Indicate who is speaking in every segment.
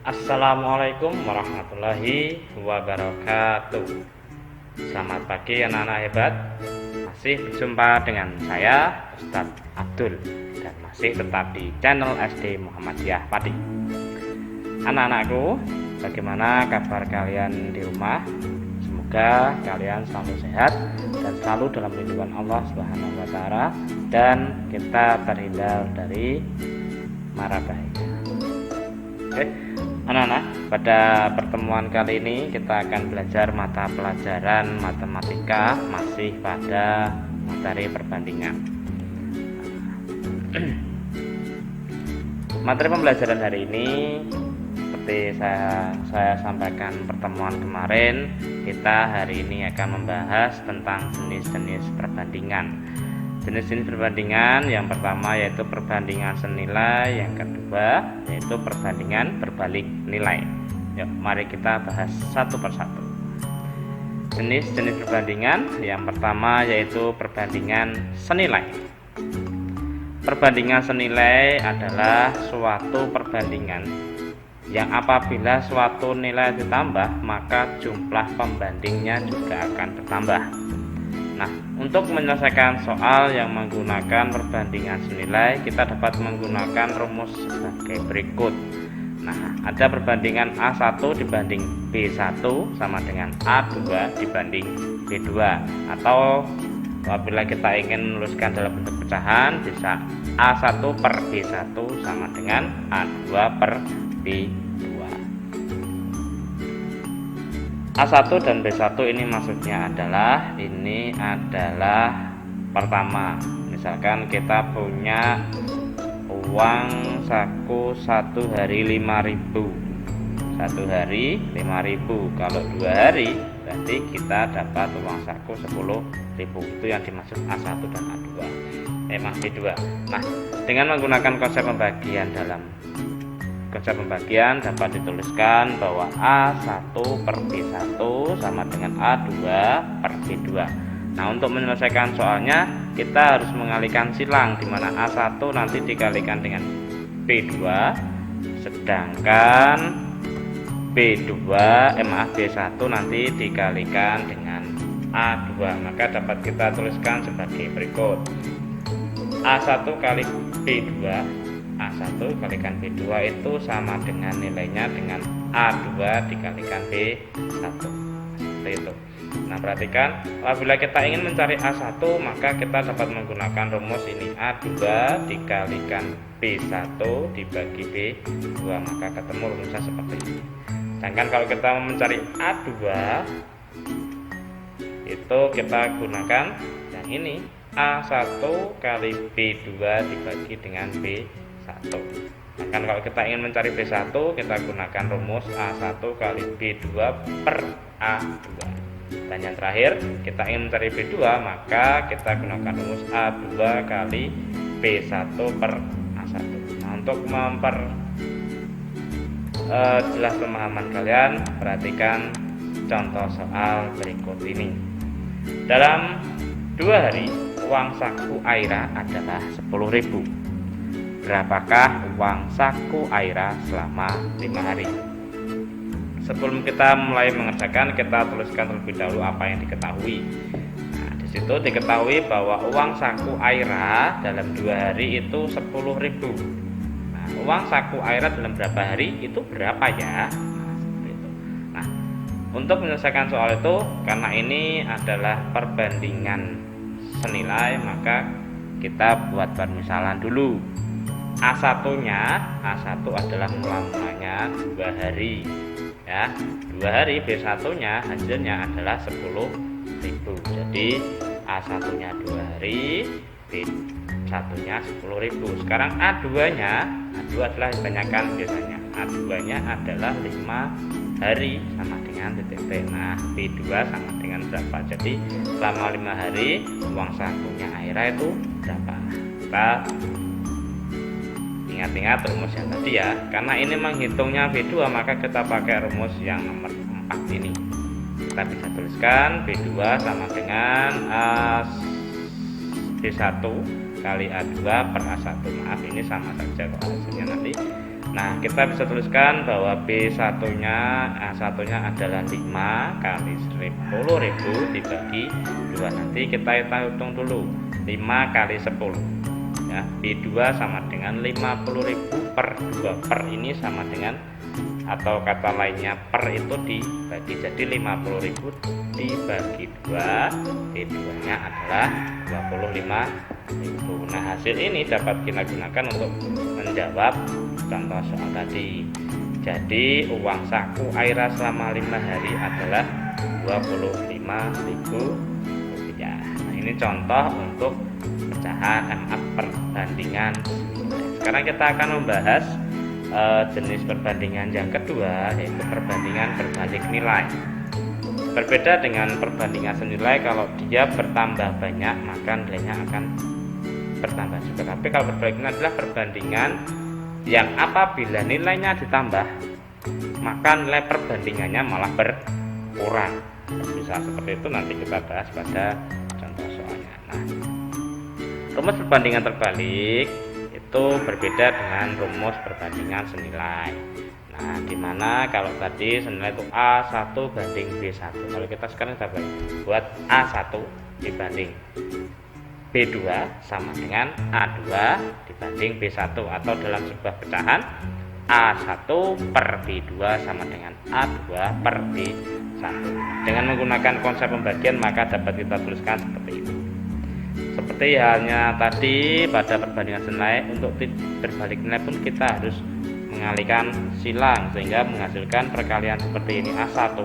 Speaker 1: Assalamualaikum warahmatullahi wabarakatuh. Selamat pagi anak-anak hebat. Masih berjumpa dengan saya Ustadz Abdul dan masih tetap di channel SD Muhammadiyah Pati. Anak-anakku, bagaimana kabar kalian di rumah? Semoga kalian selalu sehat dan selalu dalam lindungan Allah Subhanahu wa taala dan kita terhindar dari mara bahaya. Oke. Anak-anak, pada pertemuan kali ini kita akan belajar mata pelajaran matematika masih pada materi perbandingan. Materi pembelajaran hari ini seperti saya sampaikan pertemuan kemarin, kita hari ini akan membahas tentang jenis-jenis perbandingan. Jenis-jenis perbandingan yang pertama yaitu perbandingan senilai, yang kedua yaitu perbandingan berbalik nilai. Yuk, mari kita bahas satu persatu. Jenis-jenis perbandingan yang pertama yaitu perbandingan senilai. Perbandingan senilai adalah suatu perbandingan yang apabila suatu nilai ditambah maka jumlah pembandingnya juga akan bertambah. Nah, untuk menyelesaikan soal yang menggunakan perbandingan senilai, kita dapat menggunakan rumus sebagai berikut. Nah, ada perbandingan A1 dibanding B1 sama dengan A2 dibanding B2. Atau apabila kita ingin menuliskan dalam bentuk pecahan, bisa A1 per B1 sama dengan A2 per B2. A1 dan B1 ini maksudnya adalah pertama, misalkan kita punya uang saku satu hari 5.000. Satu hari 5.000. Kalau 2 hari berarti kita dapat uang saku 10.000. Itu yang dimaksud A1 dan A2. B2. Nah, dengan menggunakan konsep pembagian dapat dituliskan bahwa A1 per B1 sama dengan A2 per B2. Nah, untuk menyelesaikan soalnya kita harus mengalihkan silang, di mana A1 nanti dikalikan dengan B2, sedangkan B1 nanti dikalikan dengan A2. Maka dapat kita tuliskan sebagai berikut. A1 kali B2, A1 kalikan B2 itu sama dengan nilainya dengan A2 dikalikan B1. Seperti itu. Nah, perhatikan, apabila kita ingin mencari A1 maka kita dapat menggunakan rumus ini, A2 dikalikan B1 dibagi B2, maka ketemu rumusnya seperti ini. Sedangkan kalau kita mau mencari A2 itu kita gunakan yang ini, A1 kali B2 dibagi dengan B1. Bahkan kalau kita ingin mencari B1 kita gunakan rumus A1 kali B2 per A2. Dan yang terakhir kita ingin mencari B2 maka kita gunakan rumus A2 kali B1 per A1. Nah, untuk jelas pemahaman kalian, perhatikan contoh soal berikut ini. Dalam 2 hari uang saku Aira adalah 10.000. Berapakah uang saku Aira selama 5 hari? Sebelum kita mulai mengerjakan, kita tuliskan terlebih dahulu apa yang diketahui. Nah, di situ diketahui bahwa uang saku Aira dalam 2 hari itu 10.000. Nah, uang saku Aira dalam berapa hari itu berapa ya? Nah, untuk menyelesaikan soal itu, karena ini adalah perbandingan senilai, maka kita buat permisalan dulu. A1 adalah mula-mulanya 2 hari ya. 2 hari, B1 nya hasilnya adalah 10.000. Jadi A1 nya 2 hari, B1 nya 10.000. Sekarang A2 adalah ditanyakan biasanya. A2 nya adalah 5 hari sama dengan titik. Nah, B2 sama dengan berapa? Jadi selama 5 hari uang sakunya Aira itu berapa? Kita ingat-ingat rumus yang tadi ya. Karena ini menghitungnya B2 maka kita pakai rumus yang nomor 4 ini. Kita bisa tuliskan B2 sama dengan B1 kali A2 per A1. Maaf, ini sama saja kok hasilnya nanti Nah, kita bisa tuliskan bahwa B1 nya A1 nya adalah 5 kali 10.000 dibagi 2. Nanti kita hitung dulu 5 kali 10 ya. B2 sama dengan 50.000 per 2. Per ini sama dengan, atau kata lainnya per itu dibagi, jadi 50.000 dibagi 2, B2 nya adalah 25.000. Nah, hasil ini dapat kita gunakan untuk menjawab contoh soal tadi. Jadi uang saku Aira selama 5 hari adalah 25.000 rupiah. Nah, ini contoh untuk pecahan perbandingan. Sekarang kita akan membahas jenis perbandingan yang kedua, yaitu perbandingan berbalik nilai. Berbeda dengan perbandingan senilai, kalau dia bertambah banyak maka nilainya akan bertambah juga. Tapi kalau berbalik nilai adalah perbandingan yang apabila nilainya ditambah maka nilai perbandingannya malah berkurang. Bisa seperti itu, nanti kita bahas pada contoh soalnya. Nah, rumus perbandingan terbalik itu berbeda dengan rumus perbandingan senilai. Nah, dimana kalau tadi senilai itu A1 banding B1, kalau kita sekarang dapat buat A1 dibanding B2 sama dengan A2 dibanding B1, atau dalam sebuah pecahan A1 per B2 sama dengan A2 per B1. Dengan menggunakan konsep pembagian maka dapat kita tuliskan seperti itu. Seperti halnya tadi pada perbandingan senilai, untuk berbalik nilai pun kita harus mengalihkan silang sehingga menghasilkan perkalian seperti ini. A1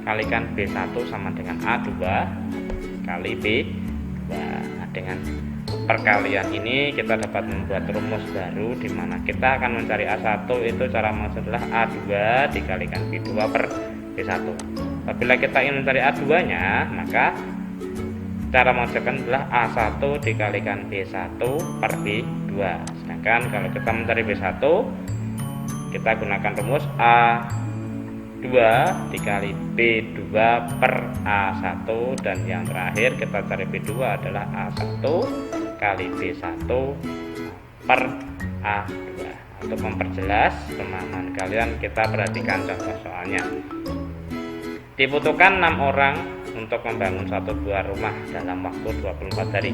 Speaker 1: kalikan B1 sama dengan A2 kali B2. Nah, dengan perkalian ini kita dapat membuat rumus baru, di mana kita akan mencari A1 itu cara mengatur adalah A2 dikalikan B2 per B1. Apabila kita ingin mencari A2 nya, maka cara mengajarkan adalah A1 dikalikan B1 per B2. Sedangkan kalau kita mencari B1, kita gunakan rumus A2 dikali B2 per A1, dan yang terakhir kita cari B2 adalah A1 kali B1 per A2. Untuk memperjelas pemahaman kalian, kita perhatikan contoh soalnya. Dibutuhkan 6 orang untuk membangun satu buah rumah dalam waktu 24 hari.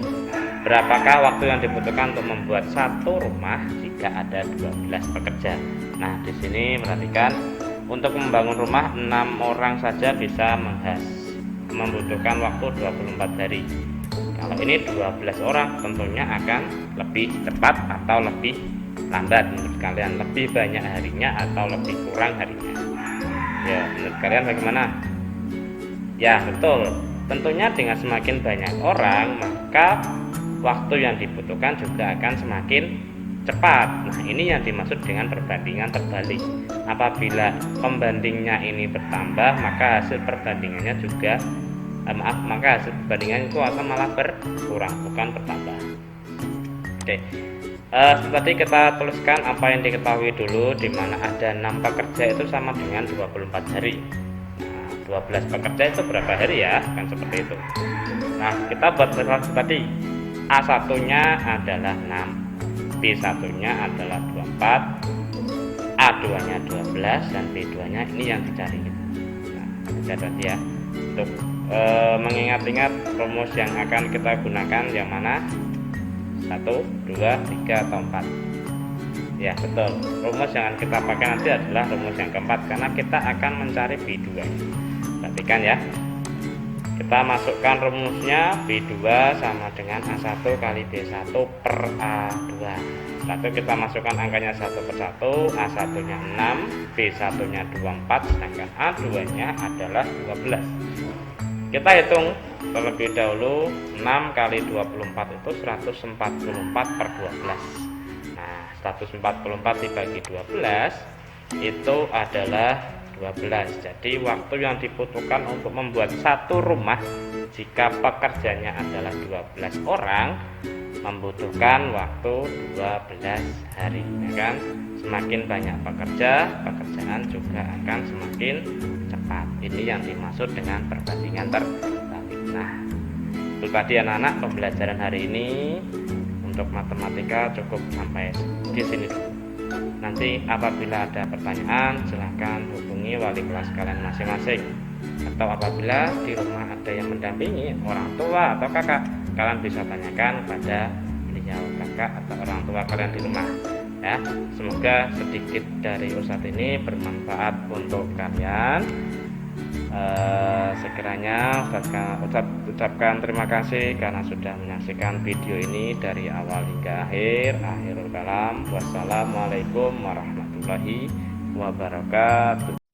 Speaker 1: Berapakah waktu yang dibutuhkan untuk membuat satu rumah jika ada 12 pekerja? Nah, di sini perhatikan, untuk membangun rumah 6 orang saja bisa membutuhkan waktu 24 hari. Kalau ini 12 orang tentunya akan lebih cepat atau lebih lambat menurut kalian, lebih banyak harinya atau lebih kurang harinya? Ya, menurut kalian bagaimana? Ya, betul. Tentunya dengan semakin banyak orang, maka waktu yang dibutuhkan juga akan semakin cepat. Nah, ini yang dimaksud dengan perbandingan terbalik. Apabila pembandingnya ini bertambah, maka hasil perbandingannya juga maka hasil perbandingan itu akan malah berkurang, bukan bertambah. Oke. Tadi kita tuliskan apa yang diketahui dulu, di mana ada 6 pekerja itu sama dengan 24 hari. 12 pekerja itu berapa hari ya, kan seperti itu. Nah, kita buat kalkulasi tadi. A1 nya adalah 6, B1 nya adalah 24, A2 nya 12, dan B2 nya ini yang dicari. Nah, catat ya, untuk mengingat-ingat rumus yang akan kita gunakan yang mana, 1, 2, 3, atau 4. Ya, betul, rumus yang akan kita pakai nanti adalah rumus yang keempat, karena kita akan mencari B2. Perhatikan ya, kita masukkan rumusnya, B2 sama dengan A1 kali B1 per A2. Lalu kita masukkan angkanya satu persatu. A1 nya 6, B1 nya 24, sedangkan A2 nya adalah 12. Kita hitung terlebih dahulu, 6 kali 24 itu 144 per 12. Nah, 144 dibagi 12 itu adalah 12. Jadi waktu yang dibutuhkan untuk membuat satu rumah jika pekerjanya adalah 12 orang membutuhkan waktu 12 hari, ya kan? Semakin banyak pekerja, pekerjaan juga akan semakin cepat. Ini yang dimaksud dengan perbandingan terbalik. Nah, itu tadi anak-anak pembelajaran hari ini untuk matematika cukup sampai di sini dulu. Nanti apabila ada pertanyaan silahkan hubungi wali kelas kalian masing-masing, atau apabila di rumah ada yang mendampingi orang tua atau kakak, kalian bisa tanyakan pada beliau kakak atau orang tua kalian di rumah ya. Semoga sedikit dari Ustadz ini bermanfaat untuk kalian. Sekiranya Ustadz ucapkan terima kasih karena sudah menyaksikan video ini dari awal hingga akhir. Akhirul kalam, wassalamualaikum warahmatullahi wabarakatuh.